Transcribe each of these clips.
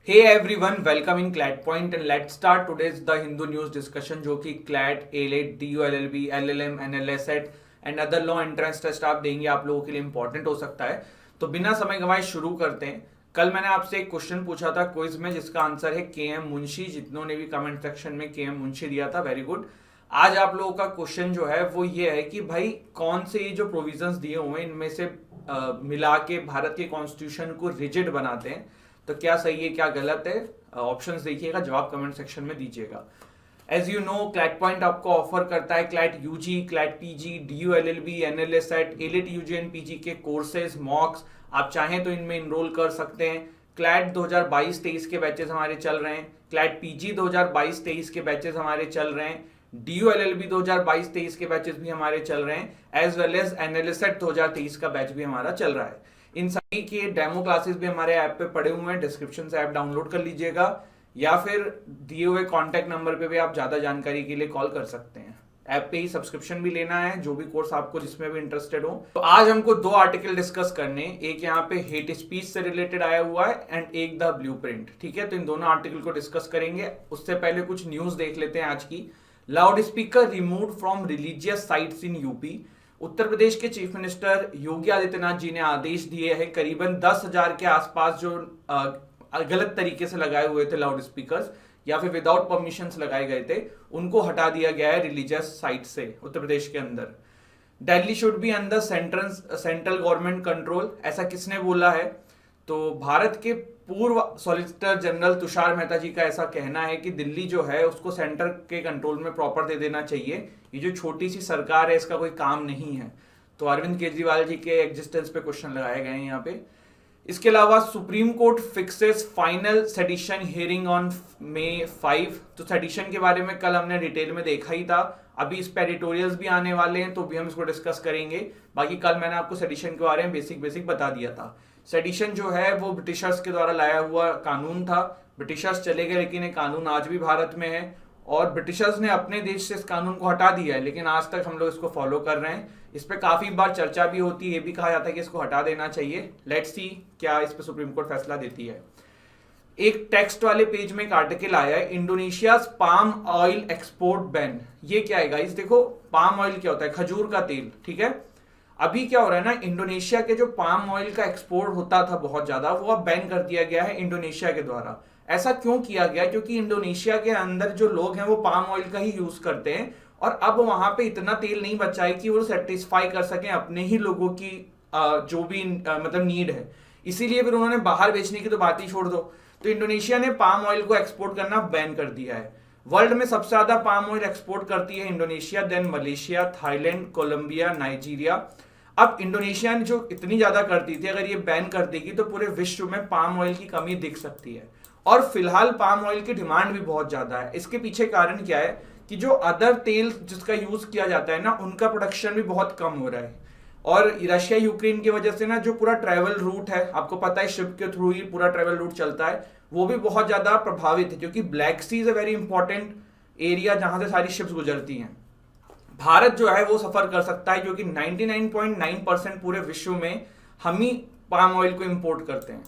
Hey everyone, welcome in CLAT Point and let's start today's The Hindu News discussion जो कि CLAT, ALET, DULLB, LLM, NLSET and other law entrance test आप देंगे आप लोगों के लिए इंपॉर्टेंट हो सकता है। तो बिना समय गंवाए शुरू करते हैं। कल मैंने आपसे एक क्वेश्चन पूछा था क्विज में जिसका आंसर है के एम मुंशी। जितनों ने भी कमेंट सेक्शन में के एम मुंशी दिया था, वेरी गुड। आज आप लोगों का क्वेश्चन जो है वो ये है कि भाई कौन से ये जो प्रोविजंस दिए हुए हैं इनमें से मिला के भारत के कॉन्स्टिट्यूशन को रिजिड बनाते हैं, तो क्या सही है क्या गलत है। ऑप्शंस देखिएगा, जवाब कमेंट सेक्शन में दीजिएगा। As you know, CLAT point आपको ऑफर करता है CLAT UG, CLAT PG, DULLB, NLSET, AILET UG and PG के कोर्सेज, मॉक्स। आप चाहें तो इनमें इनरोल कर सकते हैं। क्लैट 2022-23 के बैचेस हमारे चल रहे हैं। क्लैट पीजी 2022-23 के बैचेस हमारे चल रहे हैं। DULLB 2022-23 के बैचेस भी हमारे चल रहे हैं, एज वेल एज NLSET 2023 का बैच भी हमारा चल रहा है। इन सभी के डेमो क्लासेस भी हमारे ऐप पे पड़े हुए हैं, डिस्क्रिप्शन से ऐप डाउनलोड कर लीजिएगा या फिर दिए हुए कॉन्टैक्ट नंबर पे भी आप ज्यादा जानकारी के लिए कॉल कर सकते हैं। ऐप पे ही सब्सक्रिप्शन भी लेना है, जो भी कोर्स आपको जिसमें भी इंटरेस्टेड हो। तो आज हमको दो आर्टिकल डिस्कस करने, एक यहाँ पे हेट स्पीच से रिलेटेड आया हुआ है एंड एक द ब्लूप्रिंट। ठीक है, तो इन दोनों आर्टिकल को डिस्कस करेंगे। उससे पहले कुछ न्यूज देख लेते हैं आज की। Loudspeaker removed from religious sites in UP. उत्तर प्रदेश के चीफ मिनिस्टर योगी आदित्यनाथ जी ने आदेश दिए हैं करीबन 10,000 के आसपास जो गलत तरीके से लगाए हुए थे लाउड स्पीकर्स या फिर विदाउट परमिशन लगाए गए थे, उनको हटा दिया गया है रिलीजियस साइट से उत्तर प्रदेश के अंदर। Delhi should be under central government control, ऐसा किसने बोला है? तो भारत के पूर्व सॉलिसिटर जनरल तुषार मेहता जी का ऐसा कहना है कि दिल्ली जो है उसको सेंटर के कंट्रोल में प्रॉपर दे देना चाहिए। ये जो छोटी सी सरकार है इसका कोई काम नहीं है। तो अरविंद केजरीवाल जी के एग्जिस्टेंस पे क्वेश्चन लगाए गए हैं यहाँ पे। इसके अलावा supreme court fixes final sedition hearing on May 5। तो सेडिशन के बारे में कल हमने डिटेल में देखा ही था। अभी इस पे एडिटोरियल्स भी आने वाले हैं तो भी हम इसको डिस्कस करेंगे। बाकी कल मैंने आपको सेडिशन के बारे में बेसिक बता दिया था। सेडिशन जो है वो ब्रिटिशर्स के द्वारा लाया हुआ कानून था। ब्रिटिशर्स चले गए लेकिन ये कानून आज भी भारत में है और ब्रिटिशर्स ने अपने देश से इस कानून को हटा दिया है, लेकिन आज तक हम लोग इसको फॉलो कर रहे हैं। इस पे काफी बार चर्चा भी होती है, ये भी कहा जाता है कि इसको हटा देना चाहिए। लेट्स सी क्या इस पे सुप्रीम कोर्ट फैसला देती है। एक टेक्स्ट वाले पेज में एक आर्टिकल आया है, Indonesia palm oil export ban. ये क्या है गाइस? देखो, पाम ऑयल क्या होता है? खजूर का तेल। ठीक है, अभी क्या हो रहा है ना, इंडोनेशिया के जो पाम ऑयल का एक्सपोर्ट होता था बहुत ज्यादा, वो अब बैन कर दिया गया है इंडोनेशिया के द्वारा। ऐसा क्यों किया गया? क्योंकि इंडोनेशिया के अंदर जो लोग हैं वो पाम ऑयल का ही यूज करते हैं और अब वहां पे इतना तेल नहीं बचा है कि वो सेटिस्फाई कर सकें अपने ही लोगों की जो भी मतलब नीड है। इसीलिए फिर उन्होंने बाहर बेचने की तो बात ही छोड़ दो। तो इंडोनेशिया ने पाम ऑयल को एक्सपोर्ट करना बैन कर दिया है। वर्ल्ड में सबसे ज्यादा पाम ऑयल एक्सपोर्ट करती है Indonesia, then Malaysia, Thailand, Colombia, Nigeria. अब इंडोनेशिया ने जो इतनी ज्यादा करती थी, अगर ये बैन कर देगी तो पूरे विश्व में पाम ऑयल की कमी दिख सकती है। और फिलहाल पाम ऑयल की डिमांड भी बहुत ज्यादा है। इसके पीछे कारण क्या है कि जो अदर तेल जिसका यूज किया जाता है ना, उनका प्रोडक्शन भी बहुत कम हो रहा है। और रशिया यूक्रेन की वजह से ना जो पूरा ट्रेवल रूट है, आपको पता है शिप के थ्रू ही पूरा ट्रेवल रूट चलता है, वो भी बहुत ज्यादा प्रभावित है क्योंकि Black Sea is a very important area जहां से सारी शिप्स गुजरती हैं। भारत जो है वो सफर कर सकता है क्योंकि 99.9% पूरे विश्व में हम ही पाम ऑयल को इंपोर्ट करते हैं।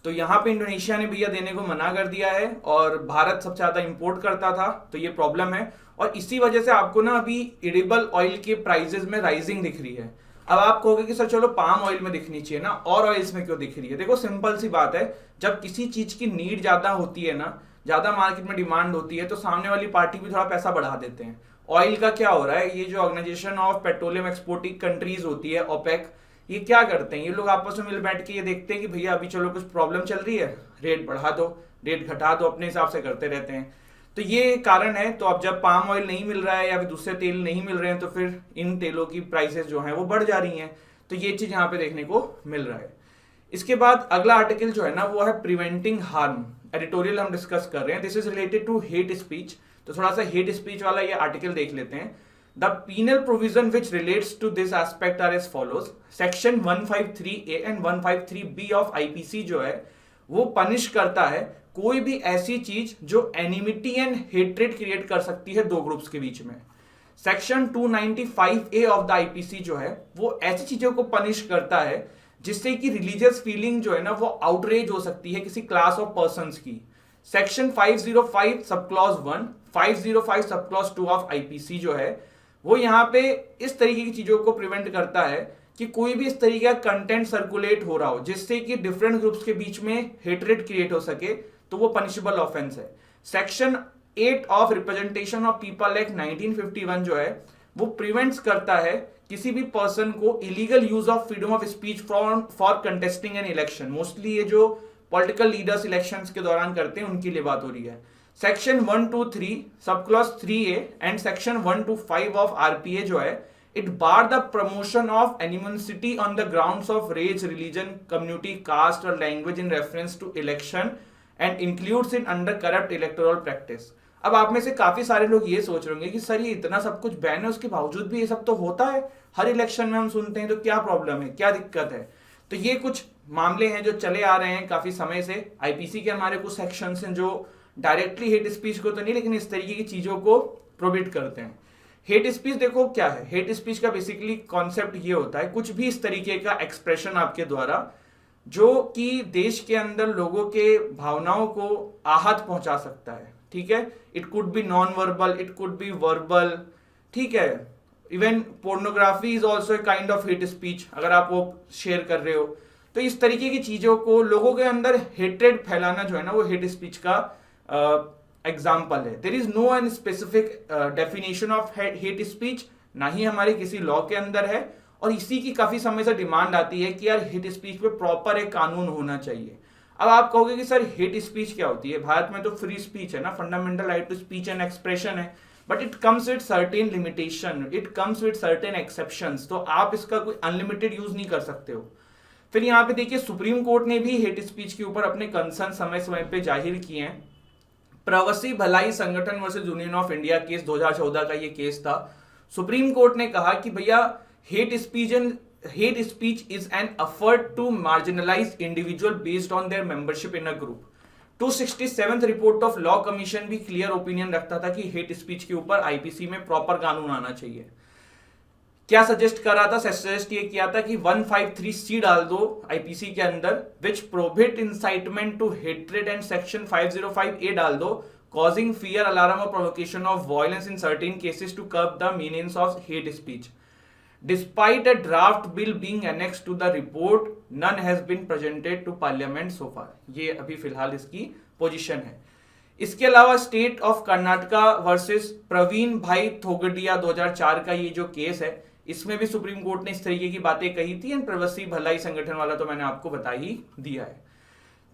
तो यहाँ पे इंडोनेशिया ने भैया देने को मना कर दिया है और भारत सबसे ज्यादा इंपोर्ट करता था, तो ये प्रॉब्लम है। और इसी वजह से आपको ना अभी एडिबल ऑयल के प्राइसेस में राइजिंग दिख रही है। अब आप कहोगे कि सर चलो पाम ऑयल में दिखनी चाहिए ना, और ऑयल्स में क्यों दिख रही है? देखो सिंपल सी बात है, जब किसी चीज की नीड ज्यादा होती है ना, ज्यादा मार्केट में डिमांड होती है, तो सामने वाली पार्टी भी थोड़ा पैसा बढ़ा देते हैं। ऑयल का क्या हो रहा है, ये जो organisation of petroleum exporting countries होती है, ओपेक, ये क्या करते हैं? ये लोग आपस में मिल बैठ के ये देखते हैं कि भैया अभी चलो कुछ प्रॉब्लम चल रही है, रेट बढ़ा दो, रेट घटा दो, अपने हिसाब से करते रहते हैं। तो ये कारण है। तो अब जब पाम ऑयल नहीं मिल रहा है या फिर दूसरे तेल नहीं मिल रहे हैं तो फिर इन तेलों की प्राइसेस जो हैं वो बढ़ जा रही हैं। तो ये चीज यहाँ पे देखने को मिल रहा है। इसके बाद अगला आर्टिकल जो है ना वो है प्रिवेंटिंग हार्म। एडिटोरियल हम डिस्कस कर रहे हैं, this is related to hate speech. तो थोड़ा सा हेट स्पीच वाला ये आर्टिकल देख लेते हैं। The penal provision which relates to this aspect are as follows. Section 153A and 153B of IPC जो है वो पनिश करता है कोई भी ऐसी चीज जो एनिमिटी एंड हेट्रेड क्रिएट कर सकती है दो ग्रुप्स के बीच में। Section 295A of the IPC जो है वो ऐसी चीजों को पनिश करता है जिससे कि रिलीजियस फीलिंग जो है ना वो आउटरेज हो सकती है किसी क्लास ऑफ पर्संस की। Section 505 sub clause 1, 505 sub clause 2 of IPC जो है वो यहाँ पे इस तरीके की चीजों को प्रिवेंट करता है कि कोई भी इस तरीके का कंटेंट सर्कुलेट हो रहा हो जिससे कि डिफरेंट ग्रुप्स के बीच में हेटरेट क्रिएट हो सके, तो वो पनिशेबल ऑफेंस है। Section 8 of representation of people act 1951 जो है वो प्रिवेंट्स करता है किसी भी पर्सन को illegal use of freedom of speech for contesting an election. Mostly ये जो पॉलिटिकल लीडर्स इलेक्शंस के दौरान करते हैं उनके लिए बात हो रही है। Section 123 sub clause 3A and section 125 of RPA जो है it bar the promotion of animosity on the grounds of race, religion, community, caste और language in reference to election and includes in under corrupt electoral practice. अब आप में से काफी सारे लोग ये सोच रहे होंगे कि सर ये इतना सब कुछ बैन है उसके बावजूद भी ये सब तो होता है, हर इलेक्शन में हम सुनते हैं, तो क्या प्रॉब्लम है, क्या दिक्कत है? तो ये कुछ मामले हैं जो चले आ रहे हैं काफी समय से। आईपीसी के हमारे कुछ सेक्शंस हैं जो डायरेक्टली हेट स्पीच को तो नहीं लेकिन इस तरीके की चीजों को प्रोहिबिट करते हैं। हेट स्पीच देखो क्या है, हेट स्पीच का बेसिकली कॉन्सेप्ट ये होता है कुछ भी इस तरीके का एक्सप्रेशन आपके द्वारा जो कि देश के अंदर लोगों के भावनाओं को आहत पहुंचा सकता है। ठीक है, it could be non verbal, it could be verbal, ठीक है। Even pornography is also a kind of hate speech, अगर आप वो शेयर कर रहे हो तो इस तरीके की चीजों को लोगों के अंदर हेट्रेड फैलाना जो है ना वो हेट स्पीच का एग्जाम्पल है। There is no an specific definition of hate speech, ना ही हमारे किसी लॉ के अंदर है, और इसी की काफी समय से डिमांड आती है कि यार हेट स्पीच पे प्रॉपर एक कानून होना चाहिए। अब आप कहोगे कि सर हेट स्पीच क्या होती है? भारत में तो फ्री स्पीच है ना, fundamental right to speech and expression है, but it comes with certain limitation, it comes with certain exceptions. तो आप इसका कोई अनलिमिटेड यूज नहीं कर सकते हो। फिर यहाँ पे देखिए सुप्रीम कोर्ट ने भी हेट स्पीच के ऊपर अपने कंसर्न समय समय पे जाहिर किए हैं। प्रवासी भलाई संगठन versus union of India case 2014 का ये केस था। सुप्रीम कोर्ट ने कहा कि भैया hate speech is an effort to marginalise individual based on their membership in a group. 267th report of law commission भी क्लियर ओपिनियन रखता था कि हेट स्पीच के ऊपर आईपीसी में प्रॉपर कानून आना चाहिए। क्या सजेस्ट कर रहा था? सजेस्ट ये किया था कि 153C डाल दो आईपीसी के अंदर, which prohibit incitement to hatred, and section 505A डाल दो, causing fear, alarm or provocation of violence in certain cases to curb the meanings of hate speech. Despite a draft bill being annexed to the report, none has been presented to parliament so far. ये अभी फिलहाल इसकी position है। इसके अलावा state of Karnataka versus Praveen bhai Togadia 2004 का ये जो केस है, इसमें भी सुप्रीम कोर्ट ने इस तरीके की बातें कही थी, एंड प्रवासी भलाई संगठन वाला तो मैंने आपको बता ही दिया है।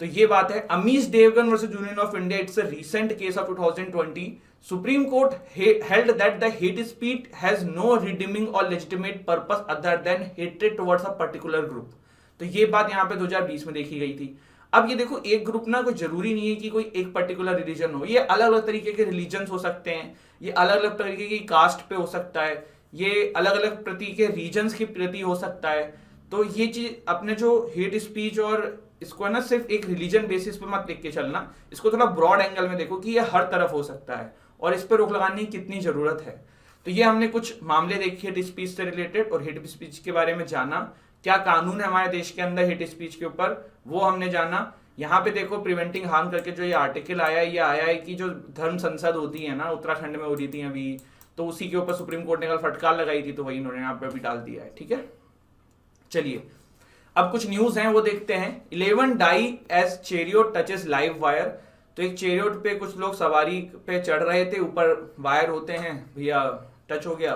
तो ये बात है। Amish Devgan versus union of India, it's a recent case of 2020। Supreme court held that the hate speech has no redeeming or legitimate purpose other than hatred towards a particular group. तो ये बात यहाँ पे 2020 में देखी गई थी। अब ये देखो, एक ग्रुप ना कोई जरूरी नहीं है कि कोई एक पर्टिकुलर रिलीजन हो, ये अलग अलग तरीके के रिलीजन हो सकते हैं, ये अलग अलग तरीके की कास्ट पे हो सकता है, ये अलग अलग प्रति के रीजन्स के प्रति हो सकता है। तो ये चीज अपने जो हेट स्पीच और इसको है ना सिर्फ एक रिलीजन बेसिस पे मत देख के चलना, इसको थोड़ा ब्रॉड एंगल में देखो कि ये हर तरफ हो सकता है और इस पर रोक लगाने की कितनी जरूरत है। तो ये हमने कुछ मामले देखे हेट स्पीच से रिलेटेड और हेट स्पीच के बारे में जाना, क्या कानून है हमारे देश के अंदर हेट स्पीच के ऊपर वो हमने जाना। यहाँ पे देखो प्रिवेंटिंग हार्म करके जो ये आर्टिकल आया है, ये आया है कि जो धर्म संसद होती है ना उत्तराखंड में हो रही थी अभी, तो उसी के ऊपर सुप्रीम कोर्ट ने कल फटकार लगाई थी, तो वही इन्होंने यहाँ पे भी डाल दिया है। ठीक है, चलिए अब कुछ न्यूज हैं वो देखते हैं। 11 die as chariot touches live wire. तो एक चेरियोट पे कुछ लोग सवारी पे चढ़ रहे थे, ऊपर वायर होते हैं भैया, टच हो गया।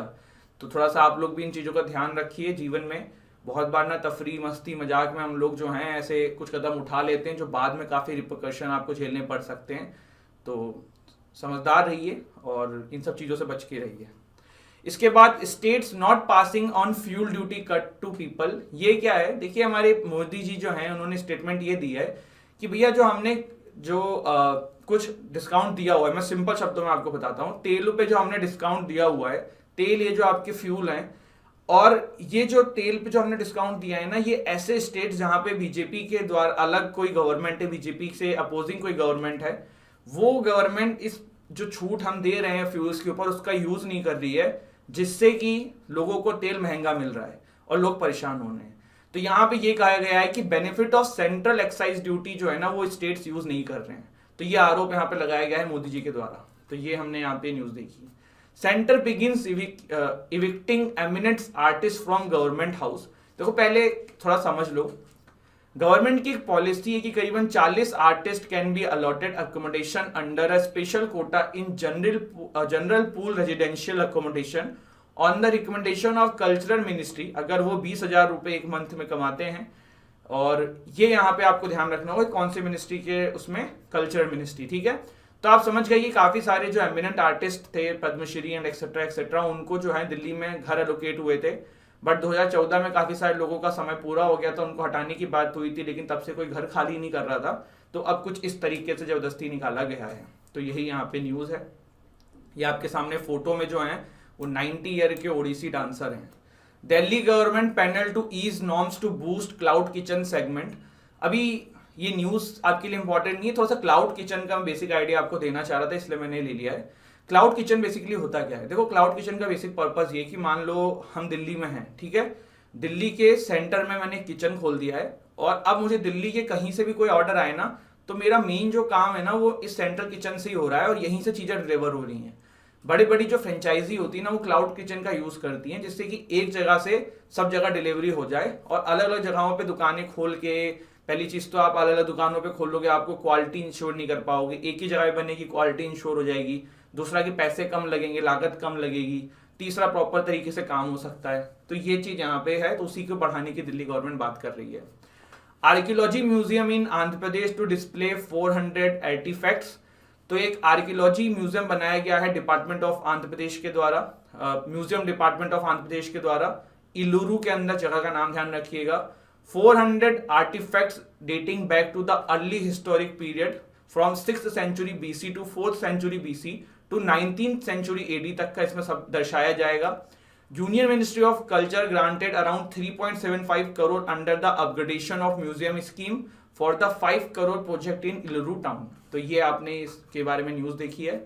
तो थोड़ा सा आप लोग भी इन चीजों का ध्यान रखिए जीवन में। बहुत बार ना तफरी मस्ती मजाक में हम लोग जो हैं ऐसे कुछ कदम उठा लेते हैं जो बाद में काफी रिपरकशन आपको झेलने पड़ सकते हैं। तो समझदार रहिए और इन सब चीजों से बच के रहिए। इसके बाद states not passing on fuel duty cut to people. ये क्या है? देखिए हमारे मोदी जी जो हैं उन्होंने स्टेटमेंट ये दी है कि भैया जो हमने जो कुछ डिस्काउंट दिया हुआ है, मैं सिंपल शब्दों में आपको बताता हूँ, तेल पे जो हमने डिस्काउंट दिया हुआ है, तेल ये जो आपके फ्यूल हैं, और ये जो तेल पे जो हमने डिस्काउंट दिया है ना, ये ऐसे स्टेट जहां पे बीजेपी के द्वारा अलग कोई गवर्नमेंट है, बीजेपी से अपोजिंग कोई गवर्नमेंट है, वो गवर्नमेंट इस जो छूट हम दे रहे हैं फ्यूल्स के ऊपर उसका यूज नहीं कर रही है, जिससे कि लोगों को तेल महंगा मिल रहा है और लोग परेशान हो रहे हैं। तो यहाँ पे ये कहा गया है कि benefit of central excise duty जो है ना वो स्टेट्स यूज नहीं कर रहे हैं। तो ये आरोप यहाँ पे लगाया गया है मोदी जी के द्वारा। तो ये हमने यहाँ पे न्यूज देखी। Centre begins evicting eminent artist from government house. देखो पहले थोड़ा समझ लो, गवर्नमेंट की एक पॉलिसी है कि करीबन 40 artist can be allotted accommodation under a special Kota in general pool residential accommodation on the recommendation of cultural ministry, अगर वो 20,000 रुपए एक मंथ में कमाते हैं। और ये यहाँ पे आपको ध्यान रखना होगा कौन से मिनिस्ट्री के, उसमें कल्चरल मिनिस्ट्री, ठीक है। तो आप समझ गए कि काफी सारे जो एमिनेंट आर्टिस्ट थे, पद्मश्री एंड एक्सेट्रा एक्सेट्रा, उनको जो है दिल्ली में घर एलोकेट हुए थे। बट 2014 में काफी सारे लोगों का समय पूरा हो गया था, उनको हटाने की बात हुई थी, लेकिन तब से कोई घर खाली नहीं कर रहा था। तो अब कुछ इस तरीके से जबरदस्ती निकाला गया है। तो यही यहाँ पे न्यूज है। ये आपके सामने फोटो में जो है वो 90 ईयर के ओडिसी डांसर हैं। Delhi government panel to ease norms to boost cloud kitchen segment. अभी ये न्यूज आपके लिए इंपॉर्टेंट नहीं है, थोड़ा सा क्लाउड किचन का बेसिक आइडिया आपको देना चाह रहा था, इसलिए मैंने ले लिया है। क्लाउड किचन बेसिकली होता क्या है? देखो क्लाउड किचन का बेसिक पर्पस ये कि मान लो हम दिल्ली में हैं, ठीक है, दिल्ली के सेंटर में मैंने किचन खोल दिया है और अब मुझे दिल्ली के कहीं से भी कोई ऑर्डर आए ना, तो मेरा मेन जो काम है ना वो इस सेंट्रल किचन से ही हो रहा है और यहीं से चीजें डिलीवर हो रही हैं। बड़ी बड़ी जो फ्रेंचाइजी होती है ना वो क्लाउड किचन का यूज करती हैं, जिससे कि एक जगह से सब जगह डिलीवरी हो जाए और अलग अलग जगहों पे दुकानें खोल के, पहली चीज तो आप अलग अलग दुकानों पे खोलोगे, आपको क्वालिटी इंश्योर नहीं कर पाओगे, एक ही जगह बनेगी क्वालिटी इंश्योर हो जाएगी। दूसरा कि पैसे कम लगेंगे, लागत कम लगेगी। तीसरा प्रॉपर तरीके से काम हो सकता है। तो ये चीज यहाँ पे है, तो उसी को बढ़ाने की दिल्ली गवर्नमेंट बात कर रही है। Archaeology museum in Andhra Pradesh to display 400 artefacts. तो एक आर्कियोलॉजी म्यूजियम बनाया गया है डिपार्टमेंट ऑफ आंध्र प्रदेश के द्वारा, museum department of Andhra Pradesh के द्वारा, इलूरू के अंदर, जगह का नाम ध्यान रखिएगा। 400 artifacts dating back to the early historic period from 6th century BC to 4th century BC to 19th century AD तक का इसमें सब दर्शाया जाएगा। Union ministry of culture granted around 3.75 crore under the upgradation of museum scheme for the 5 crore project in Eluru town. तो ये आपने इसके बारे में न्यूज देखी है।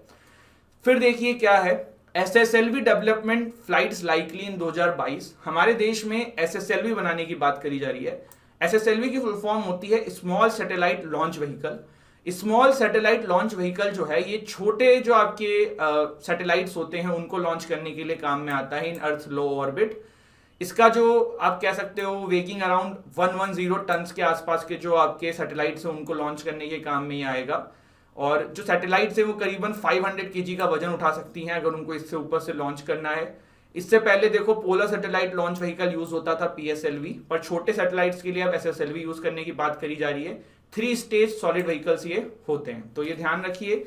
फिर देखिए क्या है, एसएसएलवी डेवलपमेंट फ्लाइट्स लाइकली इन 2022। हमारे देश में एसएसएलवी बनाने की बात करी जा रही है। एसएसएलवी की फुल फॉर्म होती है small satellite launch vehicle. Small satellite launch vehicle जो है ये छोटे जो आपके सैटेलाइट्स होते हैं उनको लॉन्च करने के लिए काम में आता है इन अर्थ लो ऑर्बिट। इसका जो आप कह सकते हो वेगिंग अराउंड 110 टन के आसपास के जो आपके सैटेलाइट्स हैं उनको लॉन्च करने के काम में ही आएगा। और जो सैटेलाइट्स है वो करीबन 500 केजी का वजन उठा सकती हैं अगर उनको इससे ऊपर से लॉन्च करना है। इससे पहले देखो polar satellite launch vehicle use होता था पीएसएलवी, पर छोटे सैटेलाइट्स के लिए अब एसएसएलवी यूज करने की बात करी जा रही है। 3 स्टेज सॉलिड व्हीकल्स ये होते हैं। तो ये ध्यान रखिए,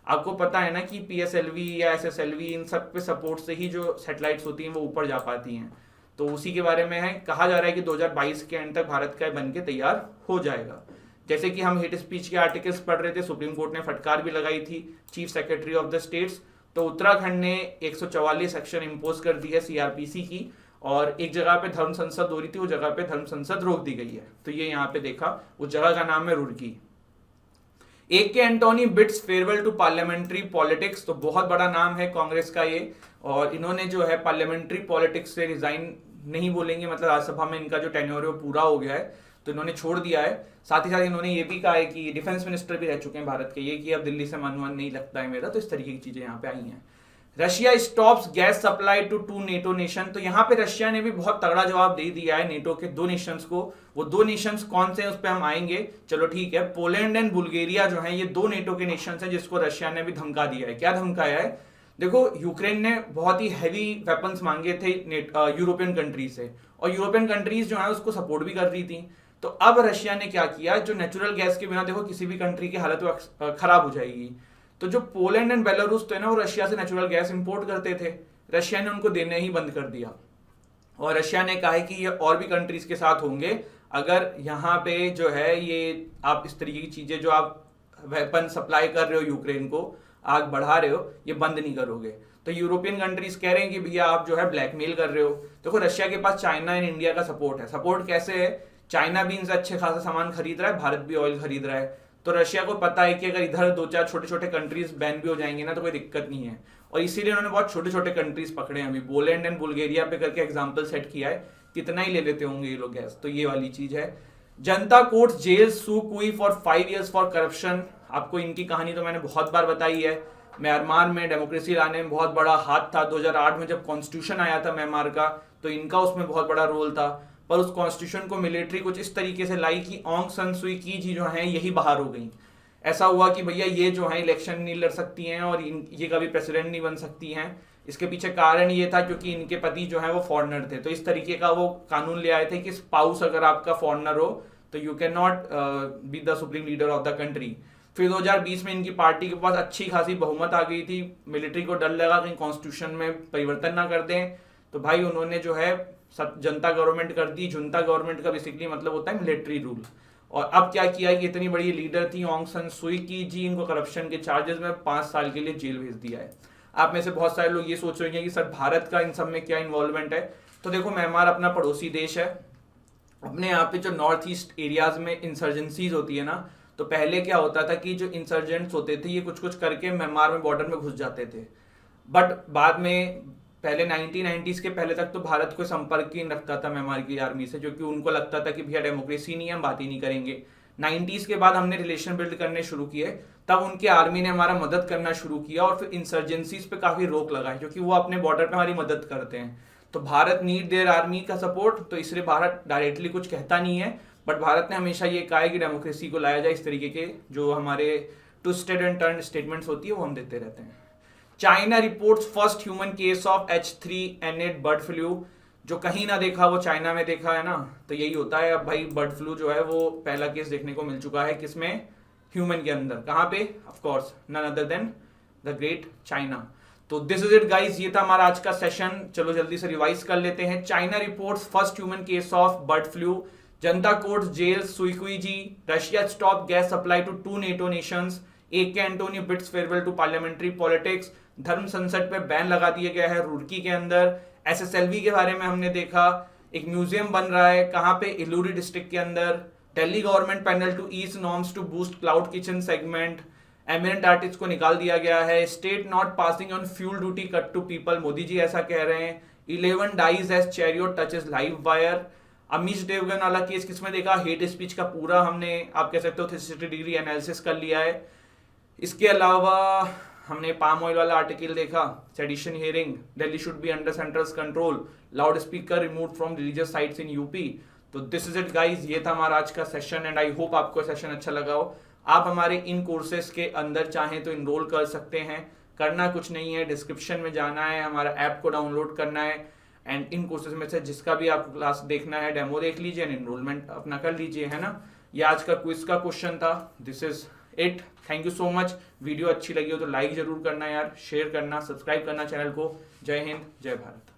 आपको पता है ना कि पीएसएलवी या एसएसएलवी इन सब पे सपोर्ट से ही जो सैटेलाइट्स होती हैं वो ऊपर जा पाती हैं। तो उसी के बारे में है, कहा जा रहा है कि 2022 के एंड तक भारत का बन के तैयार हो जाएगा। जैसे कि हम हेट स्पीच के आर्टिकल्स पढ़ रहे थे, सुप्रीम कोर्ट ने फटकार भी लगाई थी chief secretary of the states. तो उत्तराखंड ने 144 सेक्शन इम्पोज कर दी है सीआरपीसी की, और एक जगह पे धर्म संसद हो रही थी, उस जगह पे धर्म संसद रोक दी गई है। तो ये यहाँ पे देखा, उस जगह का नाम है Roorkee. AK Antony bids farewell to parliamentary politics. तो बहुत बड़ा नाम है कांग्रेस का ये, और इन्होंने जो है पार्लियामेंट्री पॉलिटिक्स से रिजाइन नहीं बोलेंगे, मतलब राज्यसभा में इनका जो टेन्योर है वो पूरा हो गया है, तो इन्होंने छोड़ दिया है। साथ ही साथ इन्होंने ये भी कहा है कि डिफेंस मिनिस्टर भी रह चुके हैं भारत के, ये कि अब दिल्ली से मन नहीं लगता है मेरा। तो इस तरीके की चीजें यहाँ पे आई हैं। Russia stops gas supply to 2 NATO nation. तो यहाँ पे रशिया ने भी बहुत तगड़ा जवाब दे दिया है नेटो के 2 नेशंस को। वो 2 नेशंस कौन से हैं उस पर हम आएंगे, चलो ठीक है। पोलैंड एंड बुल्गारिया जो है ये 2 नेटो के नेशंस हैं जिसको रशिया ने भी धमका दिया है। क्या धमकाया है? देखो, यूक्रेन ने बहुत ही हैवी वेपन्स मांगे थे यूरोपियन कंट्रीज से, और यूरोपियन कंट्रीज जो है उसको सपोर्ट भी कर रही थी। तो अब रशिया ने क्या किया, जो नेचुरल गैस के बिना देखो किसी भी कंट्री की हालत खराब हो जाएगी। तो जो पोलैंड एंड बेलारूस तो है ना वो रशिया से नेचुरल गैस इंपोर्ट करते थे, रशिया ने उनको देने ही बंद कर दिया। और रशिया ने कहा है कि ये और भी कंट्रीज के साथ होंगे अगर यहाँ पे जो है ये आप इस तरीके की चीजें जो आप वेपन सप्लाई कर रहे हो यूक्रेन को, आग बढ़ा रहे हो, ये बंद नहीं करोगे। तो यूरोपियन कंट्रीज कह रहे हैं कि भैया आप जो है ब्लैकमेल कर रहे हो। देखो, रशिया के पास चाइना एंड इंडिया का सपोर्ट है। सपोर्ट कैसे है? चाइना भी इनसे अच्छे खासा सामान खरीद रहा है, भारत भी ऑयल खरीद रहा है। तो रशिया को पता है कि अगर इधर 2-4 छोटे छोटे कंट्रीज बैन भी हो जाएंगे ना तो कोई दिक्कत नहीं है, और इसीलिए उन्होंने बहुत छोटे छोटे कंट्रीज पकड़े हैं। अभी पोलैंड एंड बुल्गारिया पे करके एग्जांपल सेट किया है कितना ही ले लेते होंगे ये लोग गैस। तो ये वाली चीज है। जनता कोर्ट जेल सू कुई फॉर 5 years फॉर करप्शन। आपको इनकी कहानी तो मैंने बहुत बार बताई है। म्यांमार में डेमोक्रेसी लाने में बहुत बड़ा हाथ था। 2008 में जब कॉन्स्टिट्यूशन आया था म्यांमार का, तो इनका उसमें बहुत बड़ा रोल था। पर उस कॉन्स्टिट्यूशन को मिलिट्री कुछ इस तरीके से लाई कि ऑंग सन सुई की जी जो है यही बाहर हो गई। ऐसा हुआ कि भैया ये जो है इलेक्शन नहीं लड़ सकती हैं और ये कभी प्रेसिडेंट नहीं बन सकती हैं। इसके पीछे कारण ये था क्योंकि इनके पति जो है वो फॉरेनर थे। तो इस तरीके का वो कानून ले आए थे कि स्पाउस अगर आपका फॉरेनर हो तो you can not be the supreme leader of the country. फिर 2020 में इनकी पार्टी के पास अच्छी खासी बहुमत आ गई थी। मिलिट्री को डर लगा कहीं कॉन्स्टिट्यूशन में परिवर्तन ना कर दें, तो भाई उन्होंने जो है जनता गवर्नमेंट कर दी। जुनता गवर्नमेंट का बेसिकली मतलब होता है मिलिट्री रूल। और अब क्या किया कि इतनी बड़ी लीडर थी ऑंग सन सुई की जी, इनको करप्शन के चार्जेस में 5 साल के लिए जेल भेज दिया है। आप में से बहुत सारे लोग ये सोच रहे हैं कि सर भारत का इन सब में क्या इन्वॉल्वमेंट है। तो देखो म्यांमार अपना पड़ोसी देश है। अपने यहाँ पे जो नॉर्थ ईस्ट एरियाज में इंसर्जेंसीज होती है ना, तो पहले क्या होता था कि जो इंसर्जेंट्स होते थे ये कुछ कुछ करके म्यांमार में बॉर्डर में घुस जाते थे। बट बाद में पहले 1990s के पहले तक तो भारत को संपर्क ही नहीं रखता था म्यांमार की आर्मी से, क्योंकि उनको लगता था कि भैया डेमोक्रेसी नहीं है, हम बात ही नहीं करेंगे। 90s के बाद हमने रिलेशन बिल्ड करने शुरू किए, तब उनके आर्मी ने हमारा मदद करना शुरू किया और फिर इंसर्जेंसीज पे काफी रोक लगाई, क्योंकि वो अपने बॉर्डर पे हमारी मदद करते हैं। तो भारत नीड देयर आर्मी का सपोर्ट, तो इसलिए भारत डायरेक्टली कुछ कहता नहीं है, बट भारत ने हमेशा ये कहा है कि डेमोक्रेसी को लाया जाए। इस तरीके के जो हमारे ट्विस्टेड एंड टर्न स्टेटमेंट्स होती है वो हम देते रहते हैं। China reports first human case of H3N8 bird flu. जो कहीं ना देखा वो चाइना में देखा है ना, तो यही होता है। अब भाई बर्ड फ्लू जो है वो पहला केस देखने को मिल चुका है, किसमें, ह्यूमन के अंदर। कहाँ पे, of course none other than the great China. तो दिस इज इट गाइस, ये था हमारा आज का सेशन। चलो जल्दी से रिवाइज कर लेते हैं। China reports first human case of bird flu. Junta court jail Suu Kyi ji. Russia stop gas supply to 2 NATO nations. AK Antony bids farewell to parliamentary politics. Dharam Sansad पे बैन लगा दिया गया है रुड़की के अंदर। SSLV के बारे में हमने देखा, एक म्यूजियम बन रहा है कहाँ पे, इलूरी डिस्ट्रिक्ट के अंदर। Delhi government panel to ease norms to boost cloud kitchen segment. Eminent artist को निकाल दिया गया है। State not passing on fuel duty cut to people, Modi ji ऐसा कह रहे हैं। 11 dies as chariot touches live wire. Amish Devgan वाला केस किसमें देखा, हेट स्पीच का पूरा हमने आप कह सकते हो 360 डिग्री एनालिसिस कर लिया है। इसके अलावा हमने पाम ऑयल वाला आर्टिकल देखा, sedition hearing, Delhi should be under central control, loud speaker remove from religious sites in UP. तो दिस इज इट गाइज, ये था हमारा आज का सेशन एंड आई होप आपको सेशन अच्छा लगा हो। आप हमारे इन कोर्सेज के अंदर चाहें तो इनरोल कर सकते हैं। करना कुछ नहीं है, डिस्क्रिप्शन में जाना है, हमारा ऐप को डाउनलोड करना है एंड इन कोर्सेज में से जिसका भी आपको क्लास देखना है डेमो देख लीजिए, एनरोलमेंट अपना कर लीजिए, है ना। ये आज का क्विज का क्वेश्चन था। This is it, thank you so much. Video अच्छी लगी हो तो लाइक जरूर करना यार, शेयर करना, सब्सक्राइब करना चैनल को। जय हिंद, जय भारत।